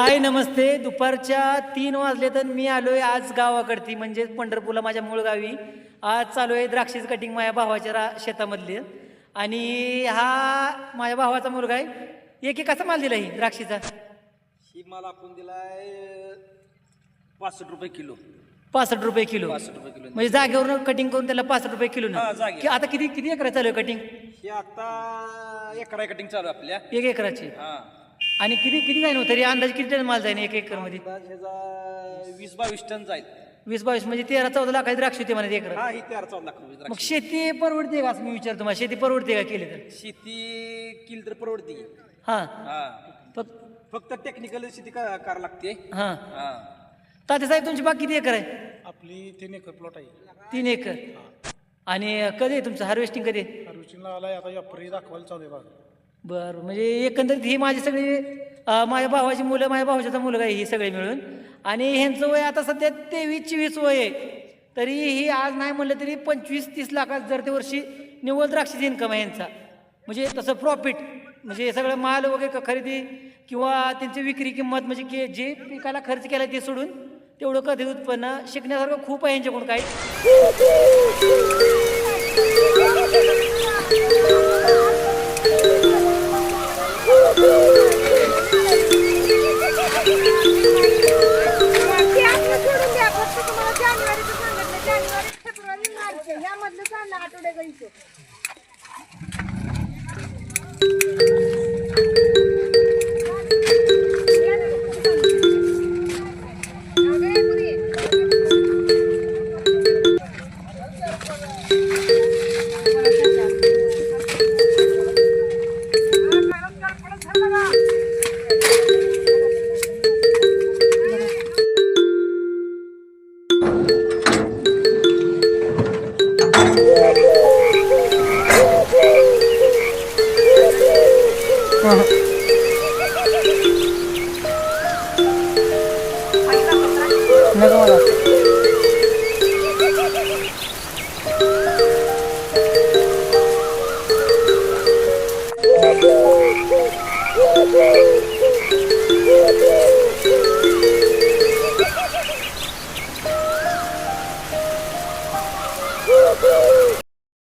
हाय नमस्ते. दुपारच्या 3 वाजले तर मी आलोय आज गावाकडती म्हणजे पंढरपूरला माझ्या मूळ गावी. आज चालू आहे द्राक्षीचं कटिंग माझ्या भावाच्या शेतामधले. आणि हा माझ्या भावाचा मुलगा आहे. एक कसा माल दिला ही द्राक्षीचा? ही माल आपण दिलाय 65 रुपये किलो. 65 रुपये किलो. 65 रुपये किलो म्हणजे जागेवर कटिंग करून त्याला 65 रुपये किलो ना. हा, जागेवर. आता किती किती एकर चालू आहे कटिंग? ही आता एकरा कटिंग चालू आहे आपल्या. 1 एकराची. हा, आणि किती किती जाईल तरी अंदाज किती टन माल जाईल 1 एकर मध्ये? अंदाज ह्याचा 20-22 टन जाईल. 20-22 म्हणजे 13-14 लाखाची द्राक्ष होते म्हणा एकर. हा, ही 13-14 लाख रुपये मग द्राक्ष. शेती परवडते का असं मी विचारतो मला, शेती परवडते का केली तर? शेती केली तर परवडते. हा हा, फक्त फक्त टेक्निकल शेती करावं लागते. हा. हा, तात्या साहेब तुमची बाग किती एकर आहे? आपली 3 एकर प्लॉट आहे. 3 एकर. आणि कधी आहे तुमचं हार्वेस्टिंग कधी आहे? हार्वेस्टिंगला आलाय आता एप्रिल दाखवायला चालू आहे बघा. बरं, म्हणजे एकंदरीत ही माझी सगळी माझ्या भावाची मुलं, माझ्या भावाचा मुलगा आहे ही सगळे मिळून. आणि ह्यांचं वय आता सध्या 23-24 वय आहे. तरी ही आज नाही म्हणलं तरी 25-30 लाखात जर ते वर्षी निव्वळ द्राक्षाचा इन्कम आहे यांचा. म्हणजे तसं प्रॉफिट म्हणजे सगळं माल वगैरे खरेदी किंवा त्यांची विक्री किंमत म्हणजे की जे पिकाला खर्च केला ते सोडून तेवढं कधी उत्पन्न शिकण्यासारखं खूप आहे यांच्याकडून काही. नको मला.